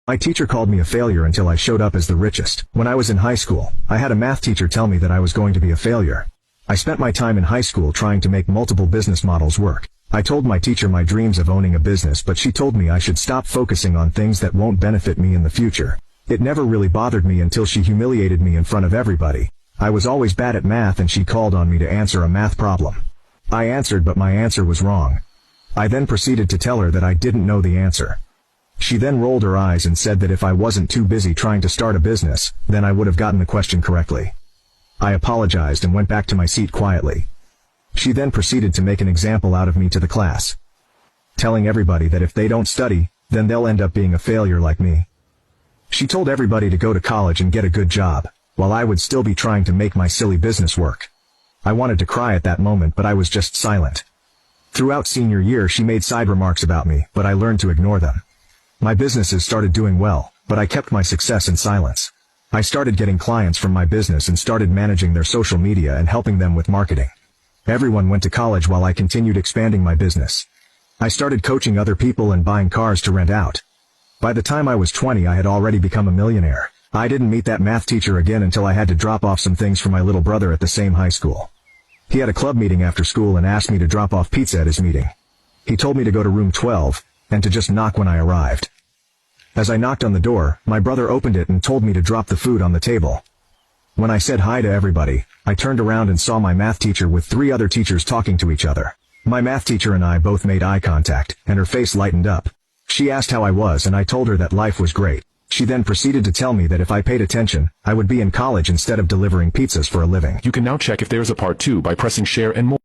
My teacher called me a failure until I showed up as the richest. When I was in high school, I had a math teacher tell me that I was going to be a failure. I spent my time in high school trying to make multiple business models work. I told my teacher my dreams of owning a business, but she told me I should stop focusing on things that won't benefit me in the future. It never really bothered me until she humiliated me in front of everybody. I was always bad at math and she called on me to answer a math problem. I answered, but my answer was wrong. I then proceeded to tell her that I didn't know the answer. She then rolled her eyes and said that if I wasn't too busy trying to start a business, then I would have gotten the question correctly. I apologized and went back to my seat quietly. She then proceeded to make an example out of me to the class, telling everybody that if they don't study, then they'll end up being a failure like me. She told everybody to go to college and get a good job, while I would still be trying to make my silly business work. I wanted to cry at that moment, but I was just silent. Throughout senior year, she made side remarks about me, but I learned to ignore them. My businesses started doing well, but I kept my success in silence. I started getting clients from my business and started managing their social media and helping them with marketing. Everyone went to college while I continued expanding my business. I started coaching other people and buying cars to rent out. By the time I was 20, I had already become a millionaire. I didn't meet that math teacher again until I had to drop off some things for my little brother at the same high school. He had a club meeting after school and asked me to drop off pizza at his meeting. He told me to go to room 12, and to just knock when I arrived. As I knocked on the door, my brother opened it and told me to drop the food on the table. When I said hi to everybody, I turned around and saw my math teacher with 3 other teachers talking to each other. My math teacher and I both made eye contact, and her face lightened up. She asked how I was and I told her that life was great. She then proceeded to tell me that if I paid attention, I would be in college instead of delivering pizzas for a living. You can now check if there is a part 2 by pressing share and more.